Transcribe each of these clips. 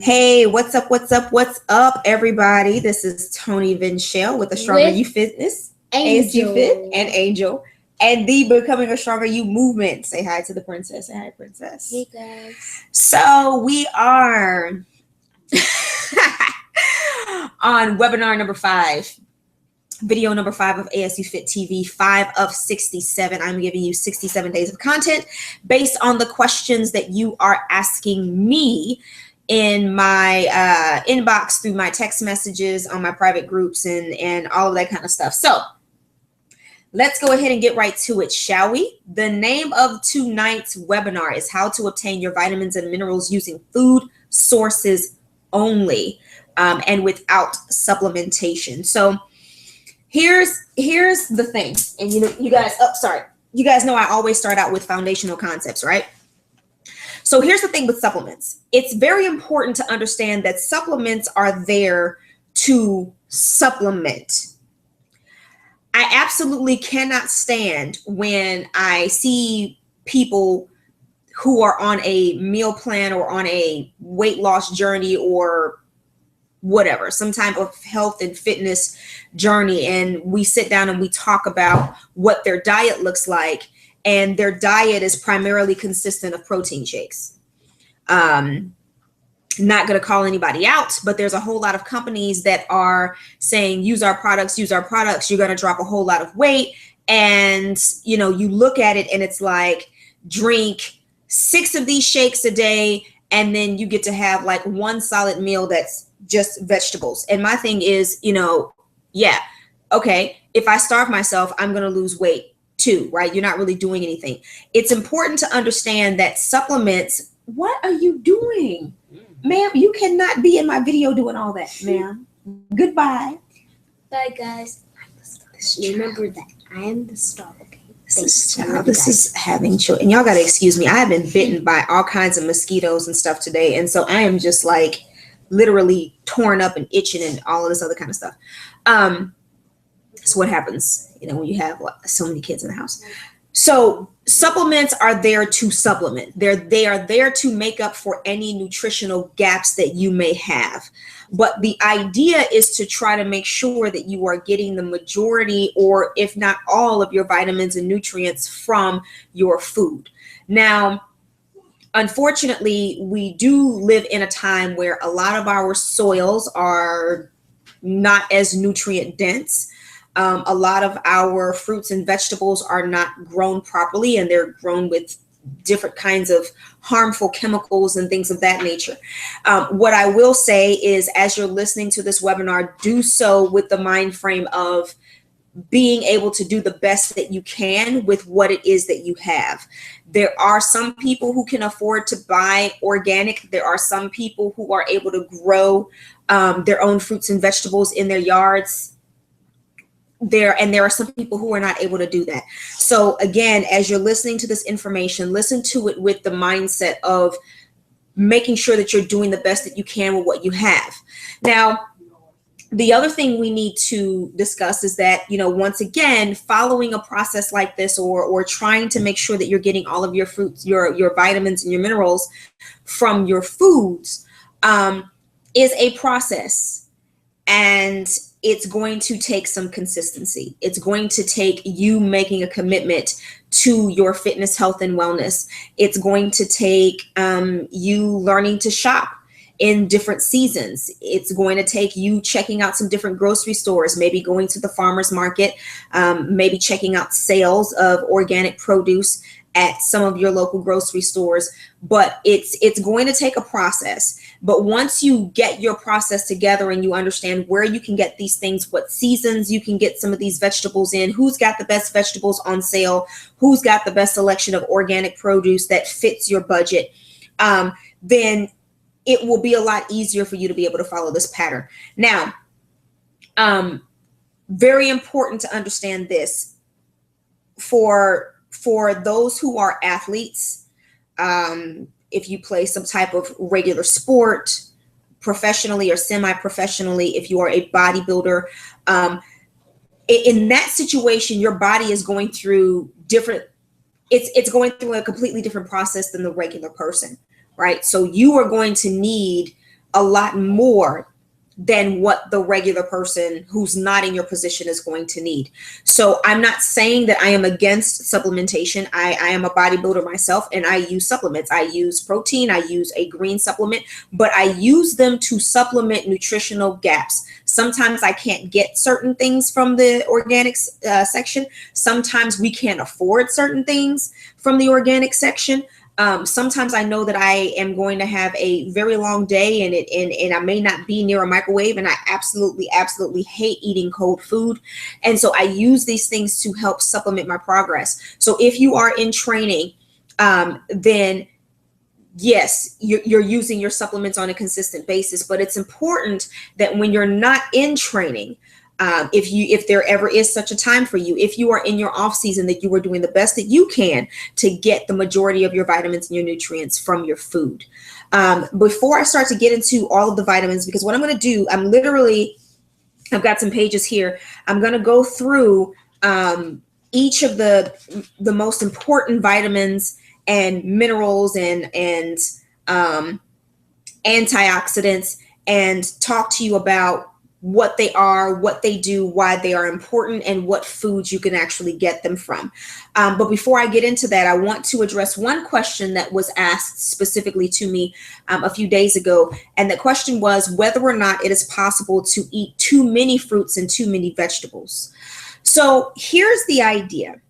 Hey, what's up? What's up? What's up, everybody? This is Tony Vinchelle with the Stronger You Fitness, ASU Fit, and Angel, and the Becoming a Stronger You movement. Say hi to the princess. Say hi, princess. Hey guys. So we are on webinar number 5, video number 5 of ASU Fit TV, 5 of 67. I'm giving you 67 days of content based on the questions that you are asking me in my inbox, through my text messages, on my private groups, and all of that kind of stuff. So let's go ahead and get right to it, shall we? The name of tonight's webinar is how to obtain your vitamins and minerals using food sources only, and without supplementation. So here's the thing, and you guys know I always start out with foundational concepts, right? So here's the thing with supplements. It's very important to understand that supplements are there to supplement. I absolutely cannot stand when I see people who are on a meal plan or on a weight loss journey or whatever, some type of health and fitness journey, and we sit down and we talk about what their diet looks like, and their diet is primarily consistent of protein shakes. Not going to call anybody out, but there's a whole lot of companies that are saying, use our products, you're going to drop a whole lot of weight. And, you look at it and it's like, drink 6 of these shakes a day, and then you get to have like one solid meal that's just vegetables. And my thing is, yeah, okay, if I starve myself, I'm going to lose weight too, right? You're not really doing anything. It's important to understand that supplements, what are you doing? Ma'am, you cannot be in my video doing all that, ma'am. Goodbye. Bye guys. Remember that I am the star, okay? This is having children. And y'all gotta excuse me. I have been bitten by all kinds of mosquitoes and stuff today. And so I am just like literally torn up and itching and all of this other kind of stuff. That's what happens, when you have so many kids in the house. So supplements are there to supplement. They are there to make up for any nutritional gaps that you may have. But the idea is to try to make sure that you are getting the majority, or if not all, of your vitamins and nutrients from your food. Now, unfortunately, we do live in a time where a lot of our soils are not as nutrient dense. A lot of our fruits and vegetables are not grown properly, and they're grown with different kinds of harmful chemicals and things of that nature. What I will say is, as you're listening to this webinar, do so with the mind frame of being able to do the best that you can with what it is that you have. There are some people who can afford to buy organic. There are some people who are able to grow their own fruits and vegetables in their yards. There are some people who are not able to do that. So again, as you're listening to this information, listen to it with the mindset of making sure that you're doing the best that you can with what you have. Now, the other thing we need to discuss is that, once again, following a process like this, or trying to make sure that you're getting all of your fruits, your vitamins and your minerals from your foods, is a process. And it's going to take some consistency. It's going to take you making a commitment to your fitness, health, and wellness. It's going to take you learning to shop in different seasons. It's going to take you checking out some different grocery stores, maybe going to the farmer's market, maybe checking out sales of organic produce at some of your local grocery stores. But it's going to take a process. But once you get your process together and you understand where you can get these things, what seasons you can get some of these vegetables in, who's got the best vegetables on sale, who's got the best selection of organic produce that fits your budget, then it will be a lot easier for you to be able to follow this pattern. Now, very important to understand this for those who are athletes. If you play some type of regular sport, professionally or semi-professionally, if you are a bodybuilder, in that situation, your body is going through it's going through a completely different process than the regular person, right? So you are going to need a lot more than what the regular person who's not in your position is going to need. So I'm not saying that I am against supplementation. I am a bodybuilder myself, and I use supplements. I use protein, I use a green supplement, but I use them to supplement nutritional gaps. Sometimes I can't get certain things from the organics section. Sometimes we can't afford certain things from the organic section. Sometimes I know that I am going to have a very long day, and I may not be near a microwave, and I absolutely hate eating cold food. And so I use these things to help supplement my progress. So if you are in training, then yes, you're using your supplements on a consistent basis, but it's important that when you're not in training, if there ever is such a time for you, if you are in your off season, that you are doing the best that you can to get the majority of your vitamins and your nutrients from your food. Before I start to get into all of the vitamins, because what I'm going to do, I've got some pages here. I'm going to go through each of the most important vitamins and minerals and antioxidants, and talk to you about what they are, what they do, why they are important, and what foods you can actually get them from. But before I get into that, I want to address one question that was asked specifically to me a few days ago. And the question was whether or not it is possible to eat too many fruits and too many vegetables. So here's the idea.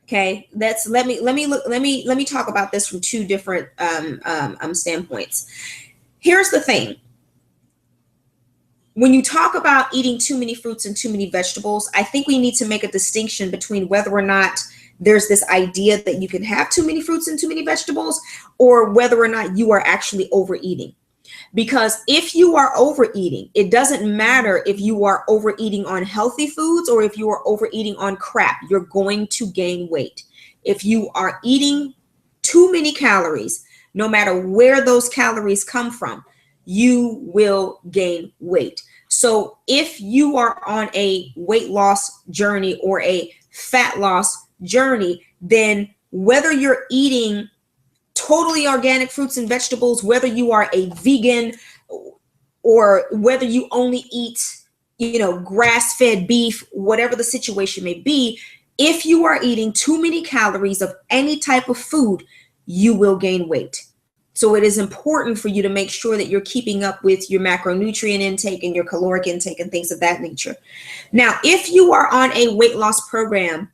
Okay, let me talk about this from two different standpoints. Here's the thing. When you talk about eating too many fruits and too many vegetables, I think we need to make a distinction between whether or not there's this idea that you can have too many fruits and too many vegetables, or whether or not you are actually overeating. Because if you are overeating, it doesn't matter if you are overeating on healthy foods or if you are overeating on crap, you're going to gain weight. If you are eating too many calories, no matter where those calories come from, you will gain weight. So if you are on a weight loss journey or a fat loss journey, then whether you're eating totally organic fruits and vegetables, whether you are a vegan, or whether you only eat, grass-fed beef, whatever the situation may be, if you are eating too many calories of any type of food, you will gain weight. So it is important for you to make sure that you're keeping up with your macronutrient intake and your caloric intake and things of that nature. Now, if you are on a weight loss program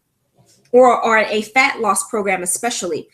or a fat loss program especially,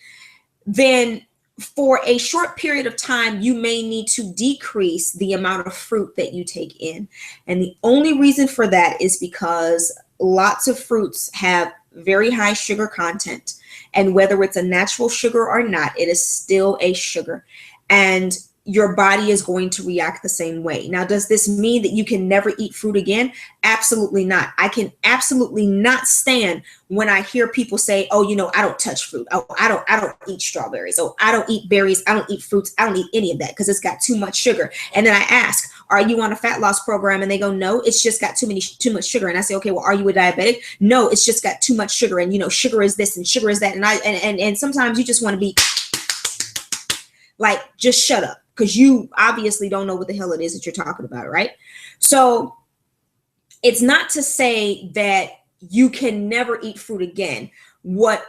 then for a short period of time, you may need to decrease the amount of fruit that you take in. And the only reason for that is because lots of fruits have very high sugar content. And whether it's a natural sugar or not, it is still a sugar. And your body is going to react the same way. Now, does this mean that you can never eat fruit again? Absolutely not. I can absolutely not stand when I hear people say, oh, I don't touch fruit. Oh, I don't eat strawberries. Oh, I don't eat berries. I don't eat fruits. I don't eat any of that because it's got too much sugar. And then I ask, are you on a fat loss program? And they go, no, it's just got too much sugar. And I say, okay, well, are you a diabetic? No, it's just got too much sugar. And sugar is this and sugar is that. And sometimes you just want to be like, just shut up, because you obviously don't know what the hell it is that you're talking about, right? So it's not to say that you can never eat fruit again. What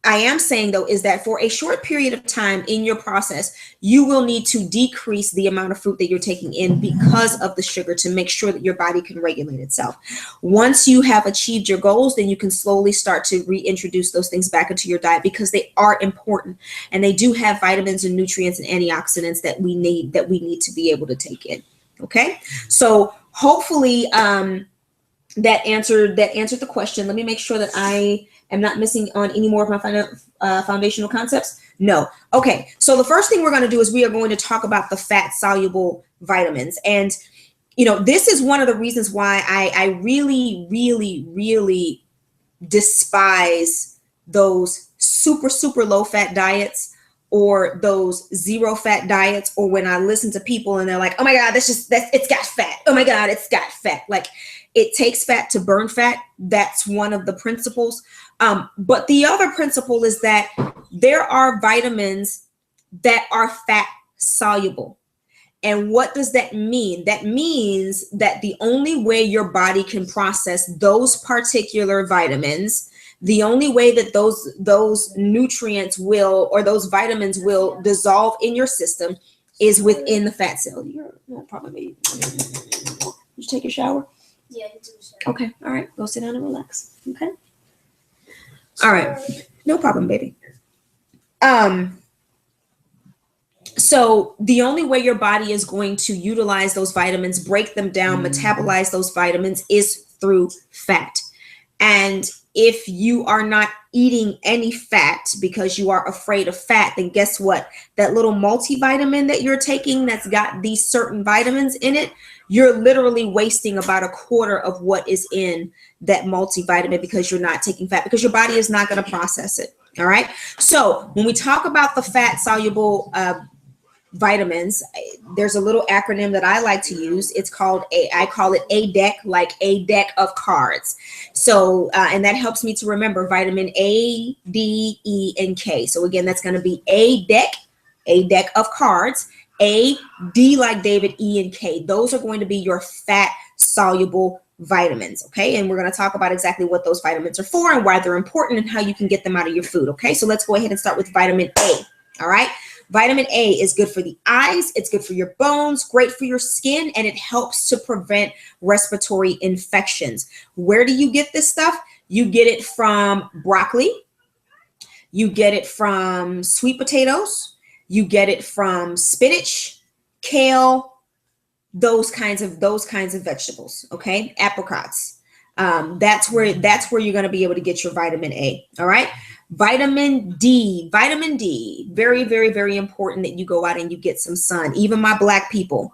I am saying, though, is that for a short period of time in your process, you will need to decrease the amount of fruit that you're taking in because of the sugar, to make sure that your body can regulate itself. Once you have achieved your goals, then you can slowly start to reintroduce those things back into your diet, because they are important and they do have vitamins and nutrients and antioxidants that we need to be able to take in. Okay, so hopefully that answered the question. Let me make sure that I am not missing on any more of my foundational concepts. No. Okay. So the first thing we're going to do is we are going to talk about the fat soluble vitamins. And, this is one of the reasons why I really, really, really despise those super, super low fat diets, or those zero fat diets, or when I listen to people and they're like, oh my God, it's got fat. Oh my God, it's got fat. Like, it takes fat to burn fat. That's one of the principles. But the other principle is that there are vitamins that are fat soluble. And what does that mean? That means that the only way your body can process those particular vitamins, the only way that those nutrients will, or those vitamins will dissolve in your system, is within the fat cell. You're no problem, baby. Did you take a shower? Yeah, I took a shower. Okay, all right. Go sit down and relax. Okay. All right. No problem, baby. So the only way your body is going to utilize those vitamins, break them down, metabolize those vitamins, is through fat. And if you are not eating any fat because you are afraid of fat, then guess what? That little multivitamin that you're taking that's got these certain vitamins in it, you're literally wasting about a quarter of what is in that multivitamin because you're not taking fat, because your body is not going to process it. All right. So when we talk about the fat soluble vitamins, there's a little acronym that I like to use. It's called I call it a deck, like a deck of cards. So and that helps me to remember vitamin A, D, E, and K. So again, that's going to be a deck of cards. A, D like David, E, and K. Those are going to be your fat soluble vitamins. Okay, and we're going to talk about exactly what those vitamins are for and why they're important and how you can get them out of your food. Okay, so let's go ahead and start with vitamin A. All right. Vitamin A is good for the eyes, it's good for your bones, great for your skin, and it helps to prevent respiratory infections. Where do you get this stuff? You get it from broccoli, you get it from sweet potatoes, you get it from spinach, kale, those kinds of vegetables, okay? Apricots. That's where you're going to be able to get your vitamin A. All right. Vitamin D, very, very, very important that you go out and you get some sun. Even my Black people,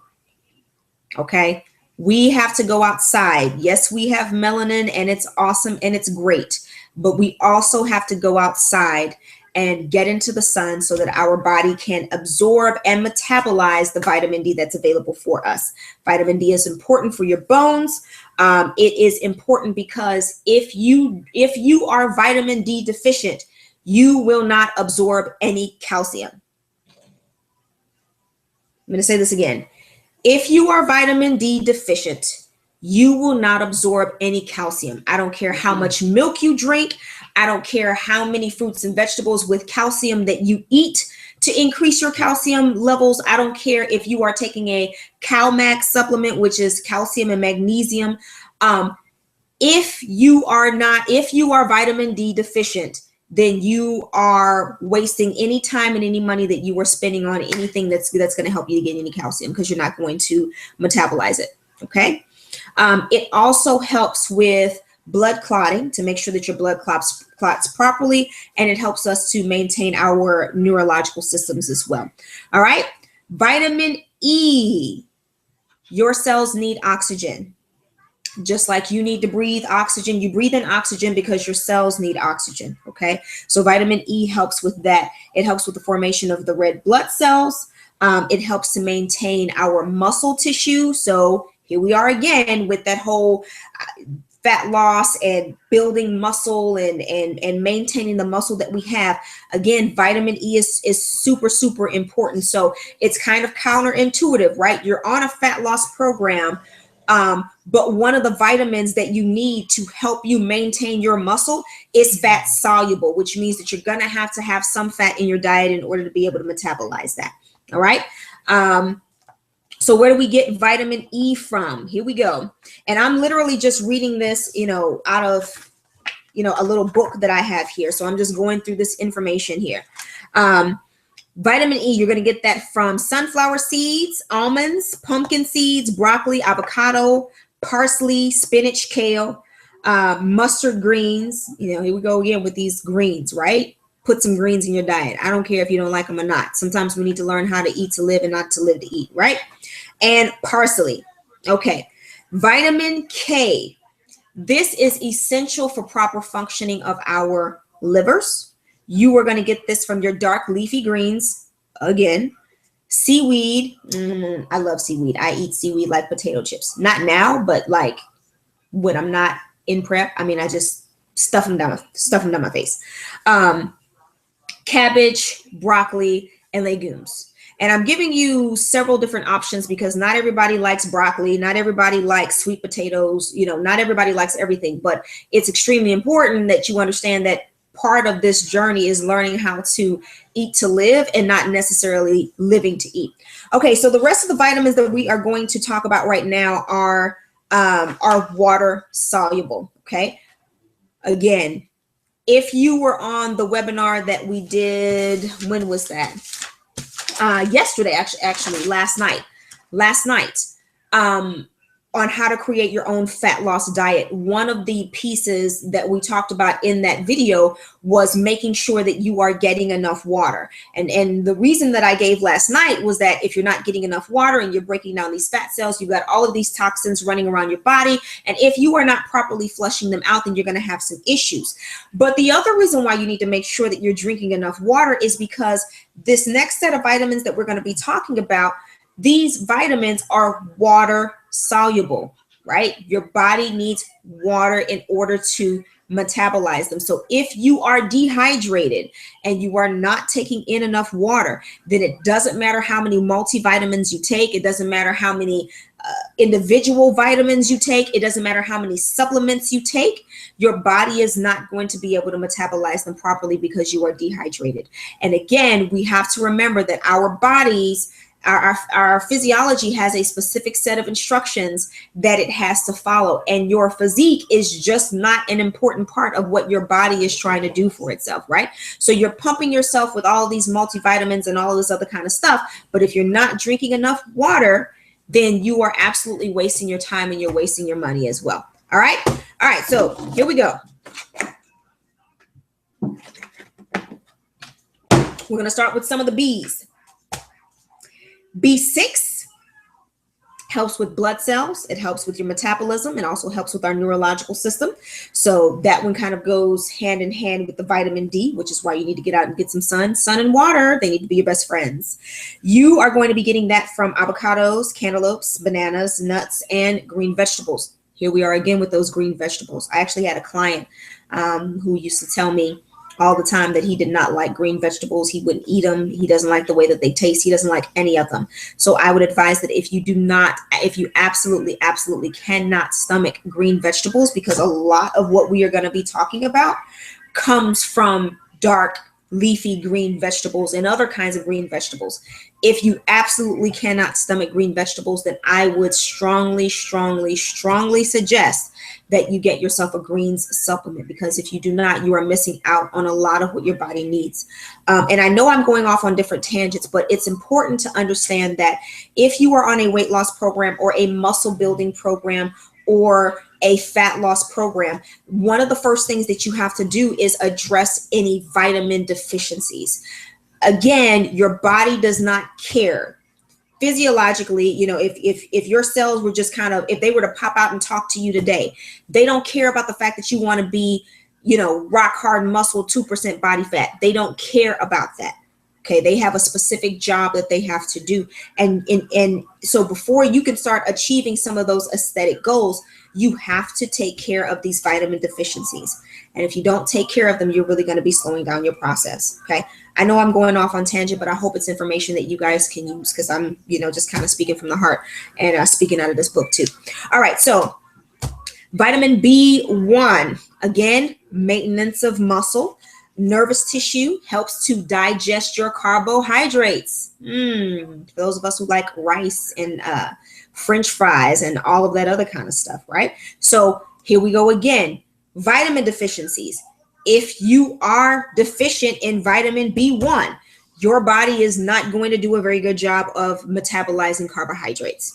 okay? We have to go outside. Yes, we have melanin and it's awesome and it's great, but we also have to go outside and get into the sun so that our body can absorb and metabolize the vitamin D that's available for us. Vitamin D is important for your bones. It is important because if you are vitamin D deficient, you will not absorb any calcium. I'm going to say this again. If you are vitamin D deficient, you will not absorb any calcium. I don't care how much milk you drink. I don't care how many fruits and vegetables with calcium that you eat to increase your calcium levels. I don't care if you are taking a CalMax supplement, which is calcium and magnesium. If you are vitamin D deficient, then you are wasting any time and any money that you were spending on anything that's going to help you to get any calcium, because you're not going to metabolize it. Okay. It also helps with blood clotting, to make sure that your blood clots properly, and it helps us to maintain our neurological systems as well. All right. Vitamin E. Your cells need oxygen. Just like you need to breathe oxygen, you breathe in oxygen because your cells need oxygen. Okay. So vitamin E helps with that. It helps with the formation of the red blood cells. It helps to maintain our muscle tissue. So here we are again with that whole fat loss and building muscle and maintaining the muscle that we have. Again, vitamin E is super, super important. So it's kind of counterintuitive, right? You're on a fat loss program, but one of the vitamins that you need to help you maintain your muscle is fat soluble, which means that you're going to have some fat in your diet in order to be able to metabolize that. All right. So where do we get vitamin E from? Here we go. And I'm literally just reading this, out of, a little book that I have here. So I'm just going through this information here. Vitamin E, you're going to get that from sunflower seeds, almonds, pumpkin seeds, broccoli, avocado, parsley, spinach, kale, mustard greens. Here we go again with these greens, right? Put some greens in your diet. I don't care if you don't like them or not. Sometimes we need to learn how to eat to live and not to live to eat, right? And parsley. Okay. Vitamin K. This is essential for proper functioning of our livers. You are going to get this from your dark leafy greens. Again, seaweed. I love seaweed. I eat seaweed like potato chips. Not now, but like when I'm not in prep. I just stuff them down my face. Cabbage, broccoli, and legumes. And I'm giving you several different options because not everybody likes broccoli, not everybody likes sweet potatoes, not everybody likes everything, but it's extremely important that you understand that part of this journey is learning how to eat to live and not necessarily living to eat. Okay, so the rest of the vitamins that we are going to talk about right now are water soluble. Okay, again, if you were on the webinar that we did, when was that? Yesterday, actually last night, on how to create your own fat loss diet. One of the pieces that we talked about in that video was making sure that you are getting enough water. And the reason that I gave last night was that if you're not getting enough water and you're breaking down these fat cells, you've got all of these toxins running around your body. And if you are not properly flushing them out, then you're going to have some issues. But the other reason why you need to make sure that you're drinking enough water is because this next set of vitamins that we're going to be talking about, these vitamins are water soluble, right? Your body needs water in order to metabolize them. So if you are dehydrated and you are not taking in enough water, then it doesn't matter how many multivitamins you take. It doesn't matter how many individual vitamins you take. It doesn't matter how many supplements you take. Your body is not going to be able to metabolize them properly because you are dehydrated. And again, we have to remember that our bodies, our physiology has a specific set of instructions that it has to follow, and your physique is just not an important part of what your body is trying to do for itself, right? So you're pumping yourself with all of these multivitamins and all of this other kind of stuff, but if you're not drinking enough water, then you are absolutely wasting your time and you're wasting your money as well. All right, so here we go. We're going to start with some of the B's. B6 helps with blood cells. It helps with your metabolism. It also helps with our neurological system. So that one kind of goes hand in hand with the vitamin D, which is why you need to get out and get some sun. Sun and water, they need to be your best friends. You are going to be getting that from avocados, cantaloupes, bananas, nuts, and green vegetables. Here we are again with those green vegetables. I actually had a client who used to tell me all the time that he did not like green vegetables. He wouldn't eat them. He doesn't like the way that they taste. He doesn't like any of them. So I would advise that if you absolutely cannot stomach green vegetables, because a lot of what we are going to be talking about comes from dark leafy green vegetables and other kinds of green vegetables. If you absolutely cannot stomach green vegetables, then I would strongly suggest that you get yourself a greens supplement, because if you do not, you are missing out on a lot of what your body needs. And I know I'm going off on different tangents, but it's important to understand that if you are on a weight loss program or a muscle building program or a fat loss program, one of the first things that you have to do is address any vitamin deficiencies. Again, your body does not care. Physiologically, if your cells were just if they were to pop out and talk to you today, they don't care about the fact that you want to be, rock hard muscle, 2% body fat. They don't care about that. Okay, they have a specific job that they have to do. And so before you can start achieving some of those aesthetic goals, you have to take care of these vitamin deficiencies. And if you don't take care of them, you're really going to be slowing down your process. Okay, I know I'm going off on tangent, but I hope it's information that you guys can use, because I'm, just kind of speaking from the heart and speaking out of this book too. All right, so vitamin B1, again, maintenance of muscle. Nervous tissue, helps to digest your carbohydrates. For those of us who like rice and French fries and all of that other kind of stuff, right? So here we go again. Vitamin deficiencies. If you are deficient in vitamin B1, your body is not going to do a very good job of metabolizing carbohydrates.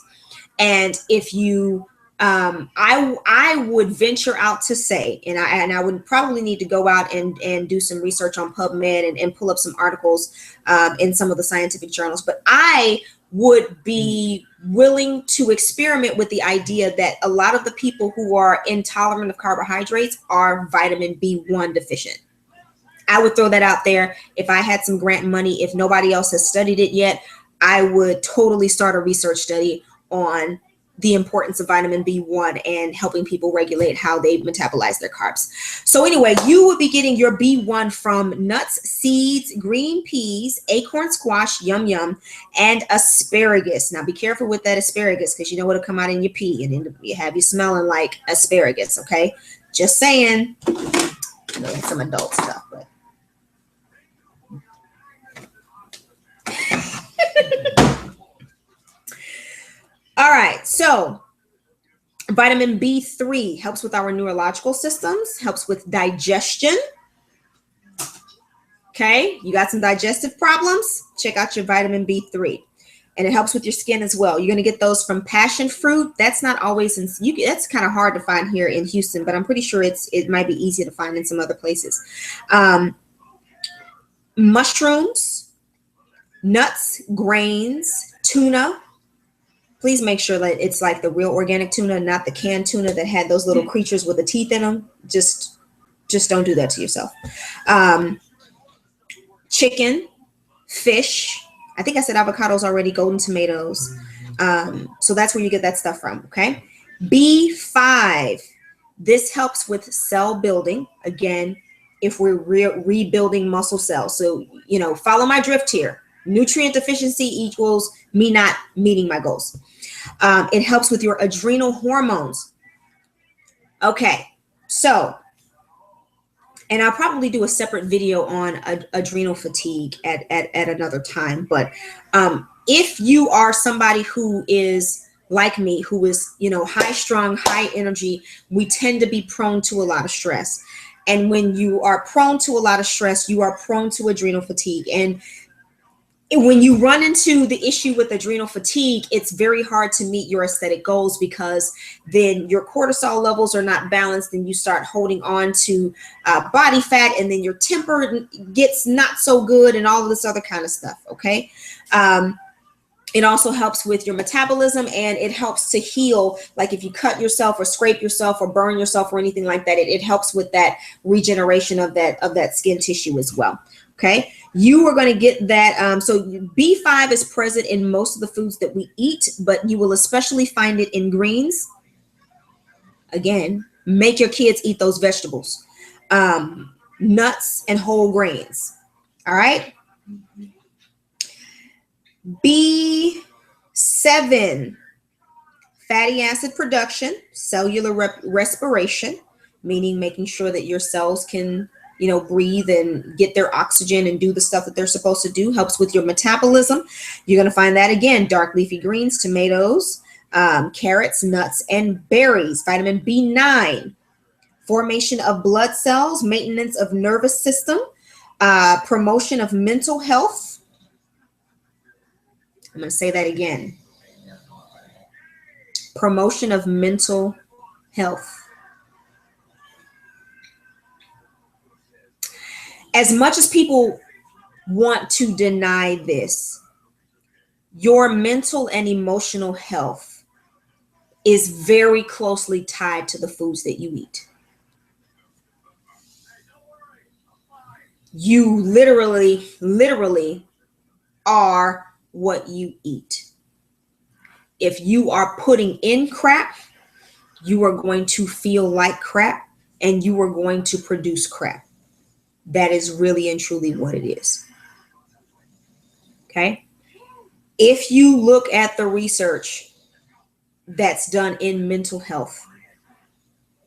And if you I would venture out to say, and I would probably need to go out and do some research on PubMed and pull up some articles in some of the scientific journals, but I would be willing to experiment with the idea that a lot of the people who are intolerant of carbohydrates are vitamin B1 deficient. I would throw that out there. If I had some grant money, if nobody else has studied it yet, I would totally start a research study on the importance of vitamin B1 and helping people regulate how they metabolize their carbs. So anyway, you will be getting your B1 from nuts, seeds, green peas, acorn squash, yum yum, and asparagus. Now be careful with that asparagus because you know what'll come out in your pee and then you have you smelling like asparagus, okay? Just saying. I know that's some adult stuff, but all right, so vitamin B3 helps with our neurological systems, helps with digestion. Okay, you got some digestive problems? Check out your vitamin B3. And it helps with your skin as well. You're going to get those from passion fruit. That's not always that's kind of hard to find here in Houston, but I'm pretty sure it might be easier to find in some other places. Mushrooms, nuts, grains, tuna. Please make sure that it's like the real organic tuna, not the canned tuna that had those little creatures with the teeth in them. Just don't do that to yourself. Chicken, fish. I think I said avocados already, golden tomatoes. So that's where you get that stuff from, okay? B5. This helps with cell building. Again, if we're rebuilding muscle cells. So, follow my drift here. Nutrient deficiency equals me not meeting my goals. It helps with your adrenal hormones. Okay, so, and I'll probably do a separate video on adrenal fatigue at another time. But if you are somebody who is like me, who is, high strung, high energy, we tend to be prone to a lot of stress. And when you are prone to a lot of stress, you are prone to adrenal fatigue. And when you run into the issue with adrenal fatigue, it's very hard to meet your aesthetic goals because then your cortisol levels are not balanced and you start holding on to body fat, and then your temper gets not so good and all of this other kind of stuff, okay? It also helps with your metabolism, and it helps to heal. Like if you cut yourself or scrape yourself or burn yourself or anything like that, it helps with that regeneration of that skin tissue as well. Okay, you are going to get that. So B5 is present in most of the foods that we eat, but you will especially find it in greens. Again, make your kids eat those vegetables, nuts, and whole grains. All right. B7, fatty acid production, cellular respiration, meaning making sure that your cells can, breathe and get their oxygen and do the stuff that they're supposed to do, helps with your metabolism. You're going to find that again, dark leafy greens, tomatoes, carrots, nuts, and berries. Vitamin B9, formation of blood cells, maintenance of nervous system, promotion of mental health. I'm going to say that again. Promotion of mental health. As much as people want to deny this, your mental and emotional health is very closely tied to the foods that you eat. You literally are what you eat. If you are putting in crap, you are going to feel like crap and you are going to produce crap. That is really and truly what it is. Okay? If you look at the research that's done in mental health,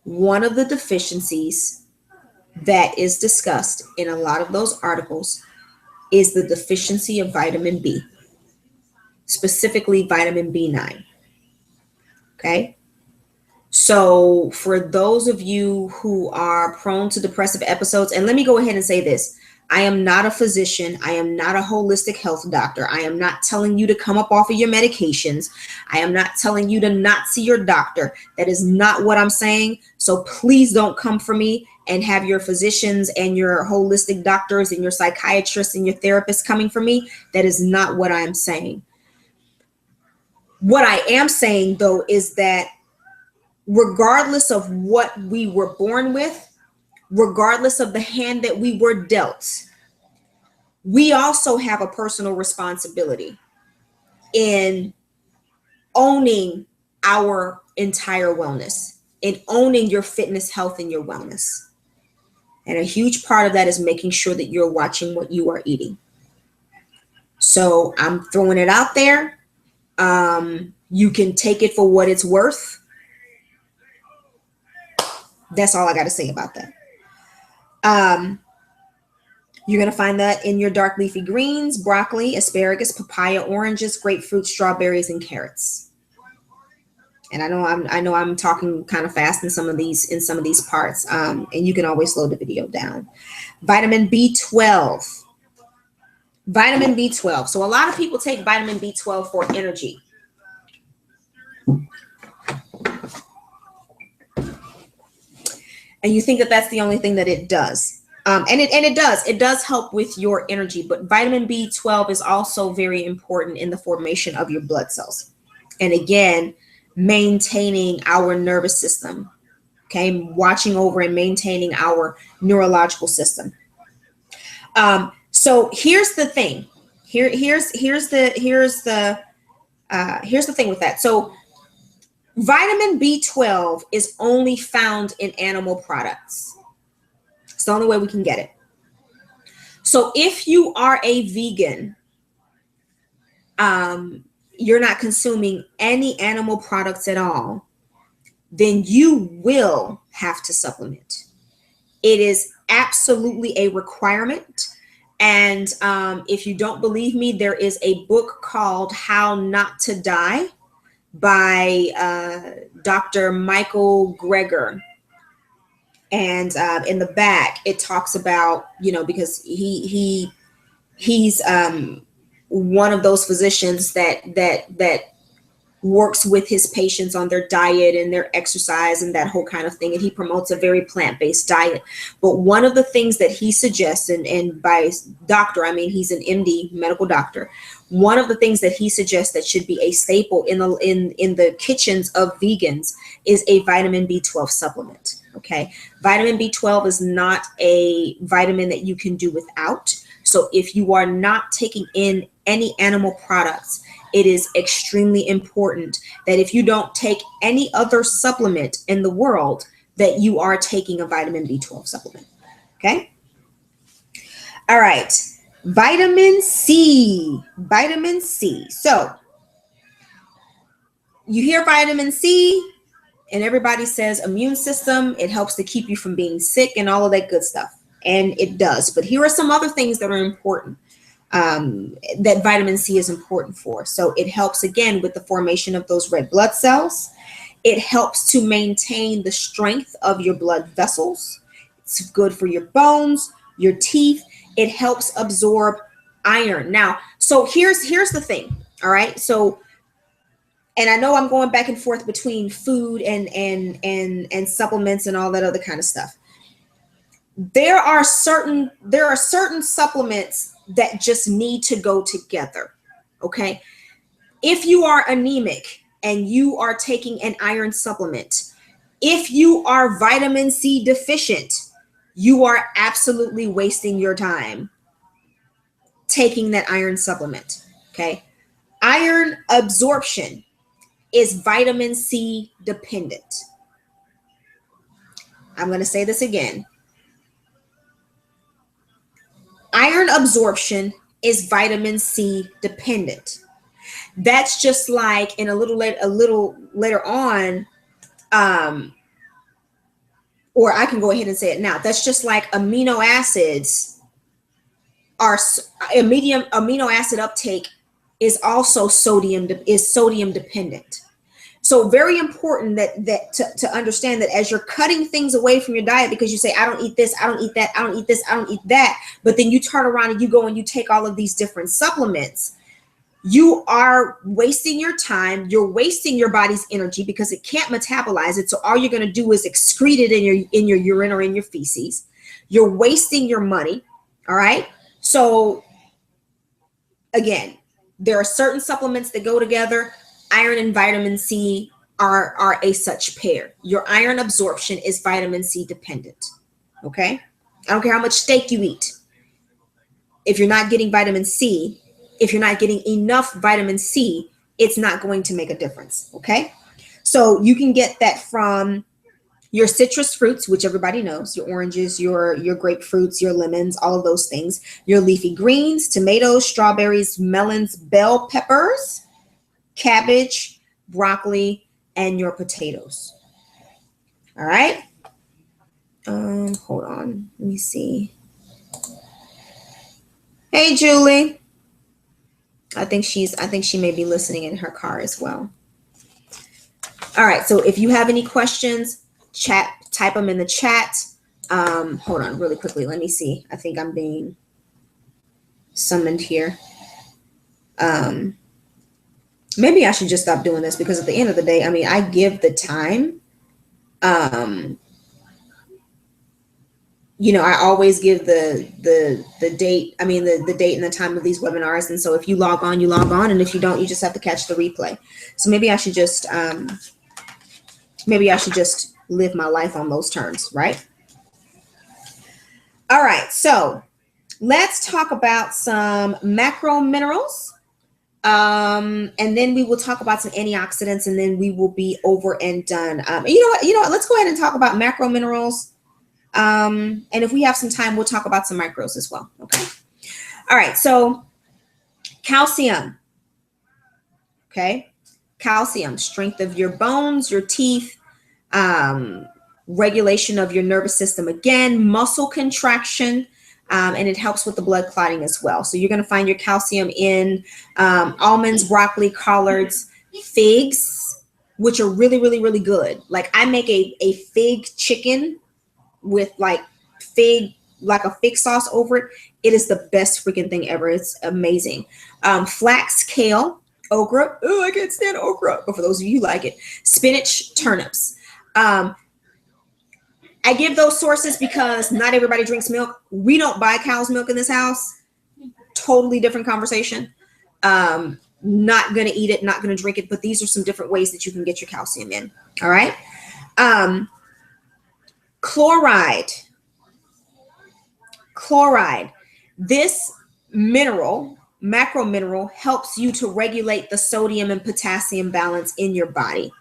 one of the deficiencies that is discussed in a lot of those articles is the deficiency of vitamin B, specifically vitamin B9. Okay? So for those of you who are prone to depressive episodes, and let me go ahead and say this, I am not a physician. I am not a holistic health doctor. I am not telling you to come up off of your medications. I am not telling you to not see your doctor. That is not what I'm saying. So please don't come for me and have your physicians and your holistic doctors and your psychiatrists and your therapists coming for me. That is not what I am saying. What I am saying, though, is that regardless of what we were born with, regardless of the hand that we were dealt, we also have a personal responsibility in owning our entire wellness, in owning your fitness, health, and your wellness. And a huge part of that is making sure that you're watching what you are eating. So I'm throwing it out there. You can take it for what it's worth. That's all I got to say about that. You're going to find that in your dark leafy greens, broccoli, asparagus, papaya, oranges, grapefruit, strawberries, and carrots. And I know I'm talking kind of fast in some of these parts. And you can always slow the video down. Vitamin B12. Vitamin B12. So a lot of people take vitamin B12 for energy. And you think that that's the only thing that it does. And it does help with your energy, but vitamin B12 is also very important in the formation of your blood cells. And again, maintaining our nervous system, okay, watching over and maintaining our neurological system. So here's the thing. Here's the thing with that. So vitamin B12 is only found in animal products. It's the only way we can get it. So if you are a vegan, you're not consuming any animal products at all, then you will have to supplement. It is absolutely a requirement. And if you don't believe me, there is a book called How Not to Die by Dr. Michael Greger. And in the back, it talks about, because he's one of those physicians that works with his patients on their diet and their exercise and that whole kind of thing. And he promotes a very plant-based diet. But one of the things that he suggests, and by doctor, I mean, he's an MD, medical doctor. One of the things that he suggests that should be a staple in the kitchens of vegans is a vitamin B12 supplement. Okay. Vitamin B12 is not a vitamin that you can do without. So if you are not taking in any animal products, it is extremely important that if you don't take any other supplement in the world, that you are taking a vitamin B12 supplement. Okay. All right. Vitamin C. Vitamin C. So you hear vitamin C, and everybody says immune system, it helps to keep you from being sick and all of that good stuff. And it does. But here are some other things that are important, that vitamin C is important for. So it helps, again, with the formation of those red blood cells. It helps to maintain the strength of your blood vessels. It's good for your bones, your teeth. It helps absorb iron. Now, so here's the thing. All right. So, and I know I'm going back and forth between food and supplements and all that other kind of stuff. There are certain supplements that just need to go together. Okay. If you are anemic and you are taking an iron supplement, if you are vitamin C deficient, you are absolutely wasting your time taking that iron supplement. Okay. Iron absorption is vitamin C dependent. I'm going to say this again. Iron absorption is vitamin C dependent. That's just like in a little later on, or I can go ahead and say it now. That's just like amino acids are amino acid uptake is also sodium dependent. So very important that to understand that as you're cutting things away from your diet because you say, I don't eat this, I don't eat that, I don't eat this, I don't eat that. But then you turn around and you go and you take all of these different supplements. You are wasting your time. You're wasting your body's energy because it can't metabolize it. So all you're going to do is excrete it in your urine or in your feces. You're wasting your money. All right. So again, there are certain supplements that go together. Iron and vitamin C are a such pair. Your iron absorption is vitamin C dependent. Okay. I don't care how much steak you eat. If you're not getting vitamin C, if you're not getting enough vitamin C, it's not going to make a difference. Okay. So you can get that from your citrus fruits, which everybody knows, your oranges, your grapefruits, your lemons, all of those things, your leafy greens, tomatoes, strawberries, melons, bell peppers, cabbage, broccoli, and your potatoes. All right. Hold on. Let me see. Hey, Julie. I think she may be listening in her car as well. All right. So if you have any questions, type them in the chat. Hold on really quickly. Let me see. I think I'm being summoned here. Maybe I should just stop doing this, because at the end of the day, I mean, I give the time. You know, I always give the date. I mean, the date and the time of these webinars. And so if you log on, you log on. And if you don't, you just have to catch the replay. So maybe I should just live my life on those terms, right? All right. So let's talk about some macro minerals. And then we will talk about some antioxidants, and then we will be over and done. You know what? Let's go ahead and talk about macro minerals. And if we have some time, we'll talk about some micros as well. Okay. All right. So calcium. Okay. Calcium, strength of your bones, your teeth, regulation of your nervous system, again, muscle contraction, and it helps with the blood clotting as well. So you're going to find your calcium in almonds, broccoli, collards, figs, which are really, really, really good. Like I make a fig chicken with like a fig sauce over it. It is the best freaking thing ever. It's amazing. Flax, kale, okra. Oh, I can't stand okra. But for those of you who like it, spinach, turnips. I give those sources because not everybody drinks milk. We don't buy cow's milk in this house. Totally different conversation. Not going to eat it, not going to drink it, but these are some different ways that you can get your calcium in. All right. Chloride. This mineral, macro mineral, helps you to regulate the sodium and potassium balance in your body.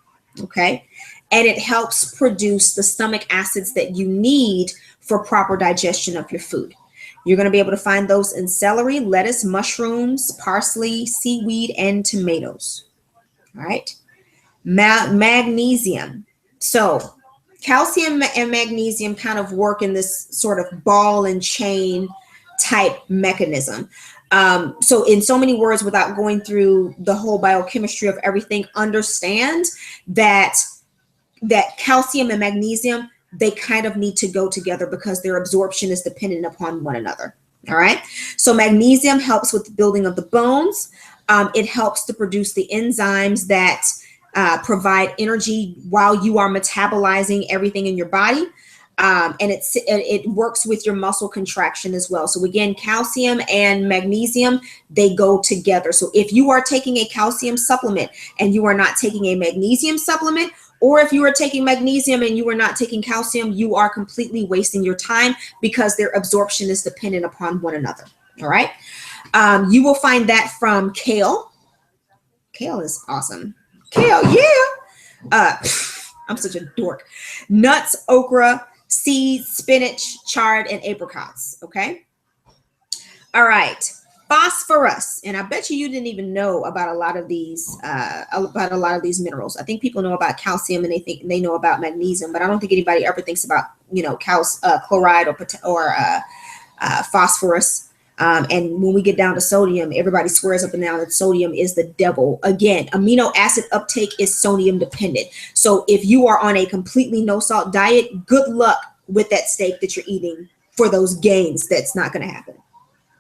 Okay. And it helps produce the stomach acids that you need for proper digestion of your food. You're going to be able to find those in celery, lettuce, mushrooms, parsley, seaweed, and tomatoes. All right. Magnesium. So calcium and magnesium kind of work in this sort of ball and chain type mechanism. So in so many words, without going through the whole biochemistry of everything, understand that calcium and magnesium, they kind of need to go together because their absorption is dependent upon one another. All right. So magnesium helps with the building of the bones. It helps to produce the enzymes that provide energy while you are metabolizing everything in your body. And it works with your muscle contraction as well. So again, calcium and magnesium, they go together. So if you are taking a calcium supplement and you are not taking a magnesium supplement, or if you are taking magnesium and you are not taking calcium, you are completely wasting your time because their absorption is dependent upon one another. All right. You will find that from kale. Kale is awesome. Kale, yeah. I'm such a dork. Nuts, okra, seeds, spinach, chard, and apricots. Okay. All right. Phosphorus, and I bet you didn't even know about a lot of these minerals. I think people know about calcium and they know about magnesium, but I don't think anybody ever thinks about chloride or phosphorus. And when we get down to sodium, everybody swears up and down that sodium is the devil. Again, amino acid uptake is sodium dependent. So if you are on a completely no salt diet, good luck with that steak that you're eating for those gains. That's not going to happen.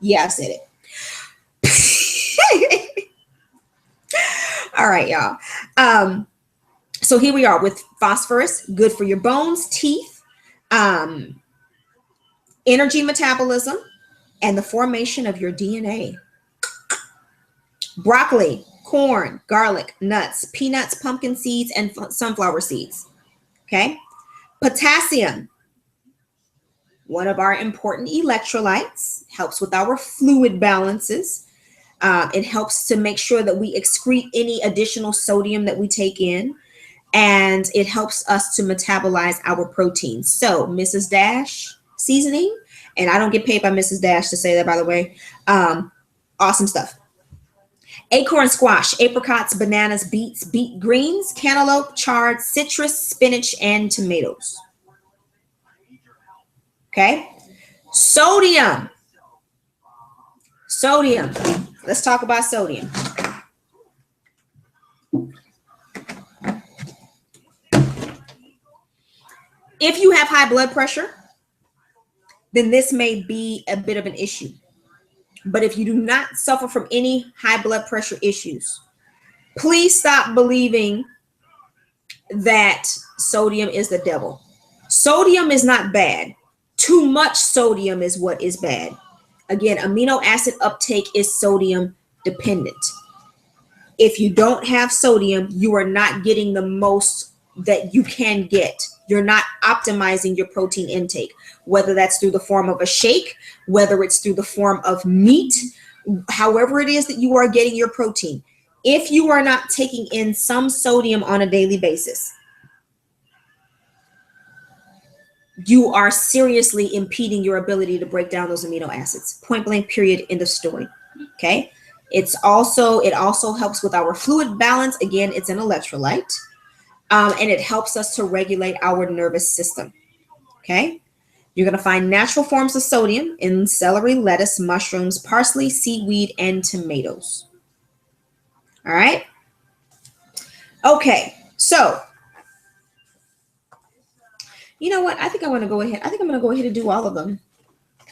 Yeah, I said it. All right, y'all. So here we are with phosphorus, good for your bones, teeth, energy metabolism, and the formation of your DNA. Broccoli, corn, garlic, nuts, peanuts, pumpkin seeds, and sunflower seeds. Okay. Potassium, one of our important electrolytes, helps with our fluid balances. It helps to make sure that we excrete any additional sodium that we take in. and it helps us to metabolize our proteins. So Mrs. Dash seasoning, and I don't get paid by Mrs. Dash to say that, by the way. Awesome stuff. Acorn squash, apricots, bananas, beets, beet greens, cantaloupe, chard, citrus, spinach, and tomatoes. Okay. Sodium. Sodium. Let's talk about sodium. If you have high blood pressure, then this may be a bit of an issue. But if you do not suffer from any high blood pressure issues, please stop believing that sodium is the devil. Sodium is not bad. Too much sodium is what is bad. Again, amino acid uptake is sodium dependent. If you don't have sodium, you are not getting the most that you can get. You're not optimizing your protein intake, whether that's through the form of a shake, whether it's through the form of meat, however it is that you are getting your protein. If you are not taking in some sodium on a daily basis, you are seriously impeding your ability to break down those amino acids. Point blank, period, end of story. Okay. It also helps with our fluid balance. Again, it's an electrolyte. And it helps us to regulate our nervous system. Okay. You're going to find natural forms of sodium in celery, lettuce, mushrooms, parsley, seaweed, and tomatoes. All right. Okay. So, you know what? I think I'm going to go ahead and do all of them.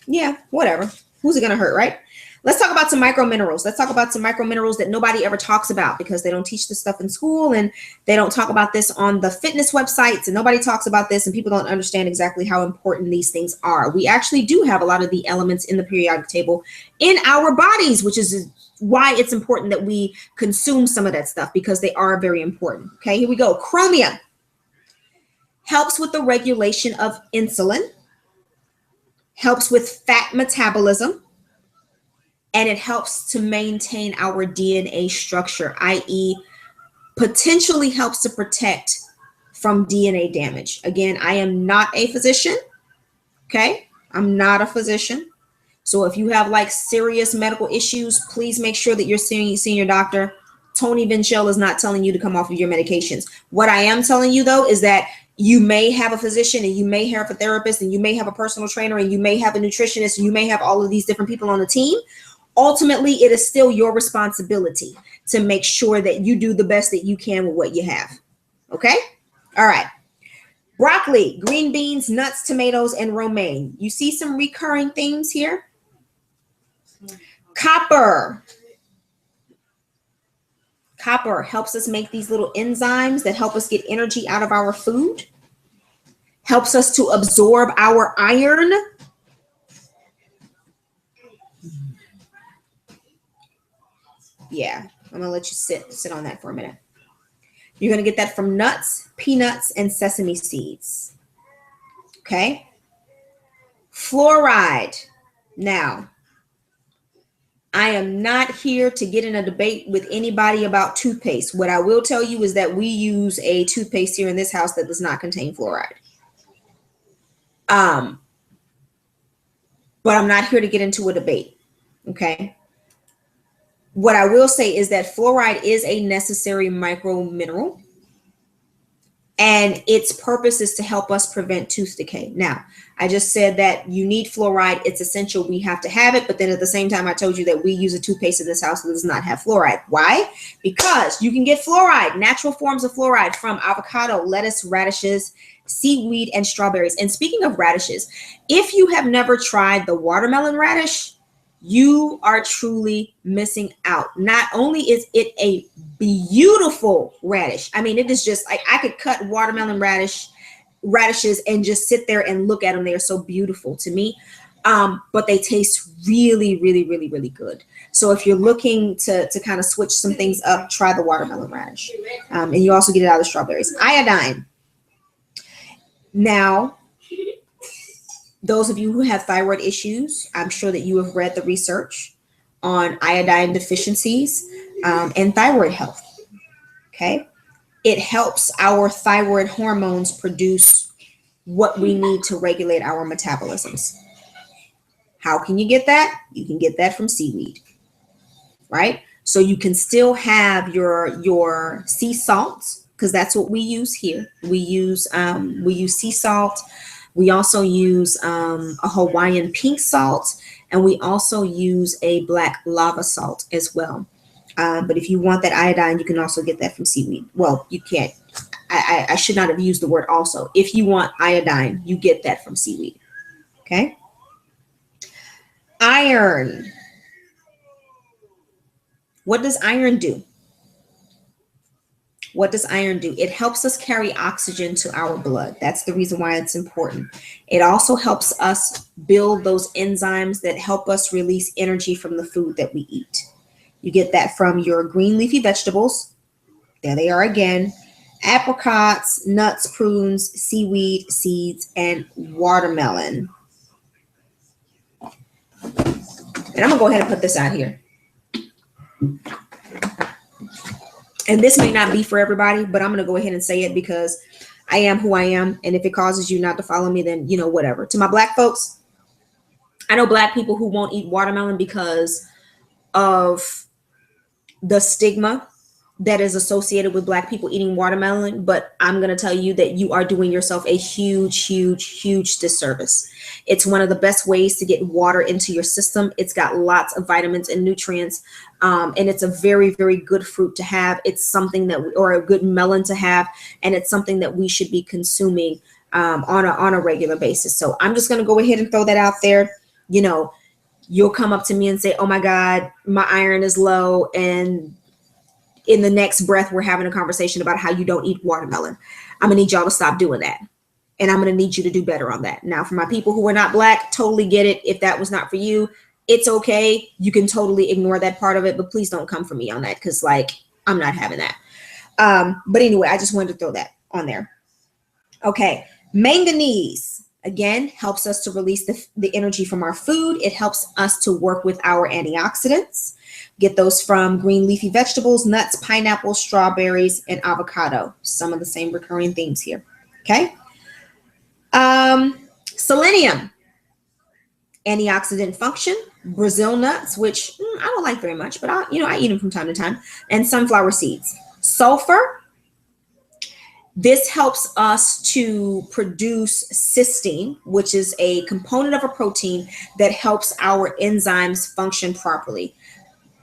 Yeah, whatever. Who's it going to hurt, right? Let's talk about some micro minerals. Let's talk about some micro minerals that nobody ever talks about because they don't teach this stuff in school and they don't talk about this on the fitness websites and nobody talks about this and people don't understand exactly how important these things are. We actually do have a lot of the elements in the periodic table in our bodies, which is why it's important that we consume some of that stuff because they are very important. Okay, here we go. Chromium helps with the regulation of insulin, helps with fat metabolism, and it helps to maintain our DNA structure, i.e., potentially helps to protect from DNA damage. Again, I am not a physician, okay? I'm not a physician. So if you have like serious medical issues, please make sure that you're seeing your doctor. Tony Vinchell is not telling you to come off of your medications. What I am telling you, though, is that you may have a physician and you may have a therapist and you may have a personal trainer and you may have a nutritionist and you may have all of these different people on the team. Ultimately, it is still your responsibility to make sure that you do the best that you can with what you have. Okay? All right. Broccoli, green beans, nuts, tomatoes, and romaine. You see some recurring themes here? Copper. Copper helps us make these little enzymes that help us get energy out of our food. Helps us to absorb our iron. Yeah, I'm gonna let you sit on that for a minute. You're gonna get that from nuts, peanuts, and sesame seeds. Okay. Fluoride. Now, I am not here to get in a debate with anybody about toothpaste. What I will tell you is that we use a toothpaste here in this house that does not contain fluoride. But I'm not here to get into a debate. Okay. What I will say is that fluoride is a necessary micro mineral and its purpose is to help us prevent tooth decay. Now, I just said that you need fluoride. It's essential. We have to have it. But then at the same time, I told you that we use a toothpaste in this house that does not have fluoride. Why? Because you can get fluoride, natural forms of fluoride from avocado, lettuce, radishes, seaweed, and strawberries. And speaking of radishes, if you have never tried the watermelon radish, you are truly missing out. Not only is it a beautiful radish. I mean, it is just like I could cut watermelon radishes and just sit there and look at them. They are so beautiful to me. But they taste really, really, really, really good. So if you're looking to kind of switch some things up, try the watermelon radish. And you also get it out of the strawberries. Iodine. Now, those of you who have thyroid issues, I'm sure that you have read the research on iodine deficiencies and thyroid health. Okay. It helps our thyroid hormones produce what we need to regulate our metabolisms. How can you get that? You can get that from seaweed, right? So you can still have your sea salt, because that's what we use here. We use sea salt. We also use a Hawaiian pink salt, and we also use a black lava salt as well. But if you want that iodine, you can also get that from seaweed. Well, you can't. I should not have used the word also. If you want iodine, you get that from seaweed. Okay. Iron. What does iron do? What does iron do? It helps us carry oxygen to our blood. That's the reason why it's important. It also helps us build those enzymes that help us release energy from the food that we eat. You get that from your green leafy vegetables. There they are again. Apricots, nuts, prunes, seaweed, seeds, and watermelon. And I'm going to go ahead and put this out here. And this may not be for everybody, but I'm going to go ahead and say it because I am who I am. And if it causes you not to follow me, then, whatever. To my black folks, I know black people who won't eat watermelon because of the stigma that is associated with black people eating watermelon. But I'm going to tell you that you are doing yourself a huge, huge, huge disservice. It's one of the best ways to get water into your system. It's got lots of vitamins and nutrients. And it's a very, very good fruit to have. It's something or a good melon to have. And it's something that we should be consuming on a regular basis. So I'm just going to go ahead and throw that out there. You'll come up to me and say, oh my God, my iron is low. And in the next breath, we're having a conversation about how you don't eat watermelon. I'm going to need y'all to stop doing that. And I'm going to need you to do better on that. Now, for my people who are not black, totally get it. If that was not for you, it's okay. You can totally ignore that part of it, but please don't come for me on that because, I'm not having that. But anyway, I just wanted to throw that on there. Okay. Manganese, again, helps us to release the energy from our food. It helps us to work with our antioxidants. Get those from green leafy vegetables, nuts, pineapples, strawberries, and avocado. Some of the same recurring themes here. Okay. Selenium, antioxidant function. Brazil nuts, which I don't like very much, but I eat them from time to time. And sunflower seeds. Sulfur. This helps us to produce cysteine, which is a component of a protein that helps our enzymes function properly.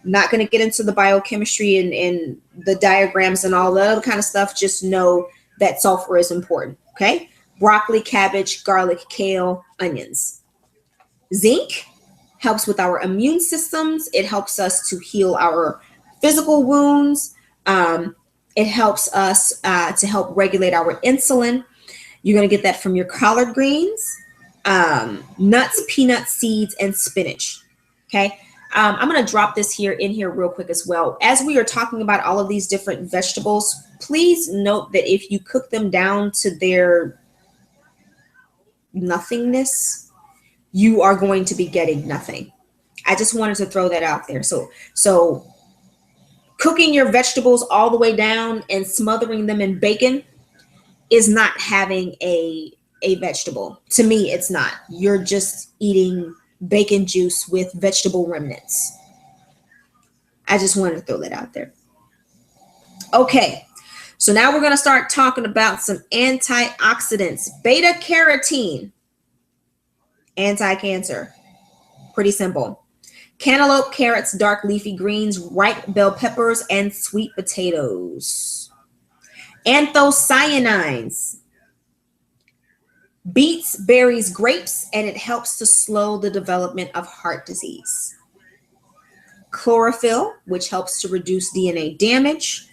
Not going to get into the biochemistry and the diagrams and all the other kind of stuff. Just know that sulfur is important. Okay. Broccoli, cabbage, garlic, kale, onions. Zinc helps with our immune systems. It helps us to heal our physical wounds. It helps us to help regulate our insulin. You're going to get that from your collard greens, nuts, peanuts, seeds, and spinach. Okay. I'm going to drop this in here real quick as well. As we are talking about all of these different vegetables, please note that if you cook them down to their nothingness, you are going to be getting nothing. I just wanted to throw that out there. So cooking your vegetables all the way down and smothering them in bacon is not having a vegetable. To me, it's not. You're just eating bacon juice with vegetable remnants. I just wanted to throw that out there. Okay, so now we're going to start talking about some antioxidants. Beta carotene, anti-cancer. Pretty simple. Cantaloupe, carrots, dark leafy greens, ripe bell peppers, and sweet potatoes. Anthocyanins. Beets, berries, grapes, and it helps to slow the development of heart disease. Chlorophyll, which helps to reduce DNA damage.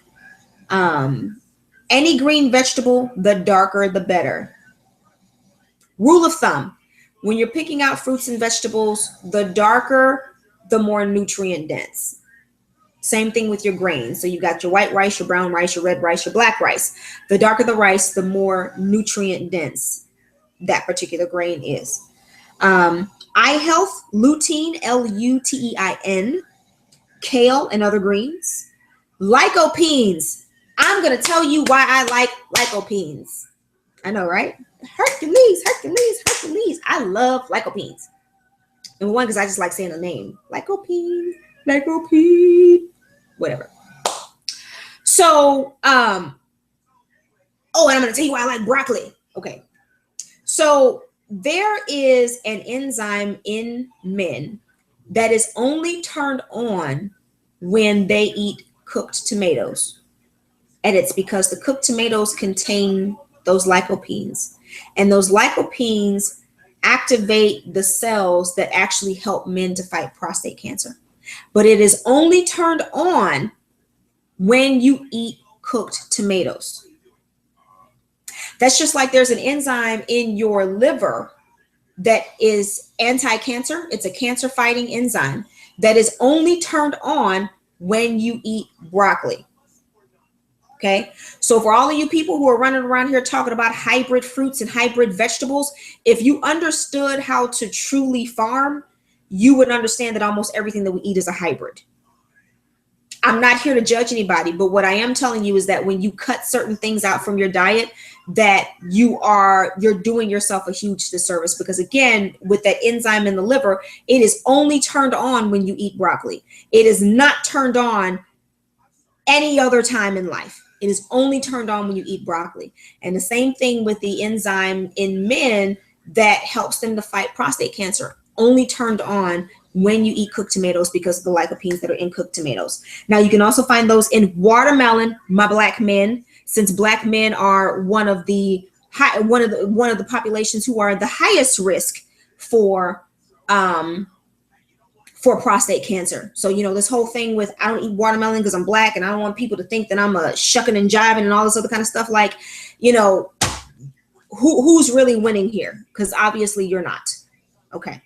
Any green vegetable, the darker, the better. Rule of thumb, when you're picking out fruits and vegetables, the darker, the more nutrient dense. Same thing with your grains. So you got your white rice, your brown rice, your red rice, your black rice. The darker the rice, the more nutrient dense that particular grain is. Eye health, lutein, Lutein, kale and other greens. Lycopenes, I'm going to tell you why I like lycopenes. I know, right? Hercules. I love lycopenes. And one, because I just like saying the name. Lycopene. Whatever. So, and I'm going to tell you why I like broccoli. Okay. So there is an enzyme in men that is only turned on when they eat cooked tomatoes. And it's because the cooked tomatoes contain those lycopenes. And those lycopenes activate the cells that actually help men to fight prostate cancer. But it is only turned on when you eat cooked tomatoes. That's just like there's an enzyme in your liver that is anti-cancer. It's a cancer-fighting enzyme that is only turned on when you eat broccoli. Okay, so for all of you people who are running around here talking about hybrid fruits and hybrid vegetables, if you understood how to truly farm, you would understand that almost everything that we eat is a hybrid. I'm not here to judge anybody, but what I am telling you is that when you cut certain things out from your diet, that you're doing yourself a huge disservice, because again, with that enzyme in the liver, it is only turned on when you eat broccoli. It is not turned on any other time in life. It is only turned on when you eat broccoli. And the same thing with the enzyme in men that helps them to fight prostate cancer, only turned on when you eat cooked tomatoes because of the lycopenes that are in cooked tomatoes. Now you can also find those in watermelon, my black men, since black men are one of the populations who are the highest risk for prostate cancer. So, this whole thing with I don't eat watermelon because I'm black and I don't want people to think that I'm a shucking and jiving and all this other kind of stuff. Like, who's really winning here? Because obviously you're not. Okay.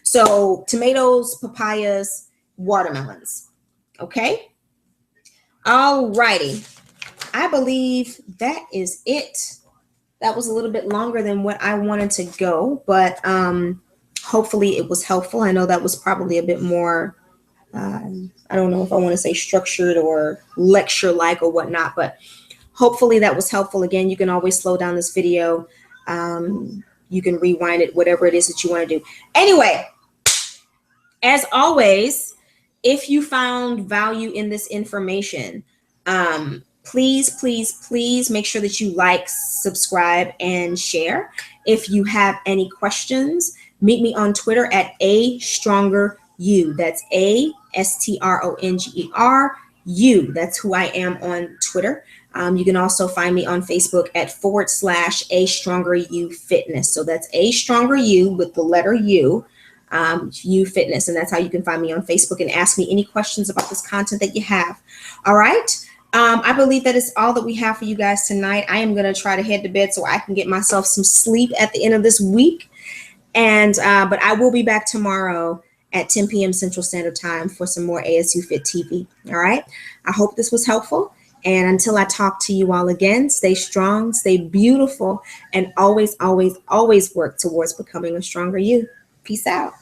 So tomatoes, papayas, watermelons. Okay. All righty. I believe that is it. That was a little bit longer than what I wanted to go, but hopefully it was helpful. I know that was probably a bit more, I don't know if I want to say structured or lecture-like or whatnot, but hopefully that was helpful. Again, you can always slow down this video. You can rewind it, whatever it is that you want to do. Anyway, as always, if you found value in this information, please make sure that you like, subscribe, and share. If you have any questions, meet me on Twitter at @AStrongerU. That's ASTRONGERU. That's who I am on Twitter. You can also find me on Facebook at /AStrongerU Fitness. So that's AStrongerU with the letter U, U Fitness. And that's how you can find me on Facebook and ask me any questions about this content that you have. All right. I believe that is all that we have for you guys tonight. I am going to try to head to bed so I can get myself some sleep at the end of this week. And but I will be back tomorrow at 10 p.m. Central Standard Time for some more ASU Fit TV. All right. I hope this was helpful. And until I talk to you all again, stay strong, stay beautiful, and always, always, always work towards becoming a stronger you. Peace out.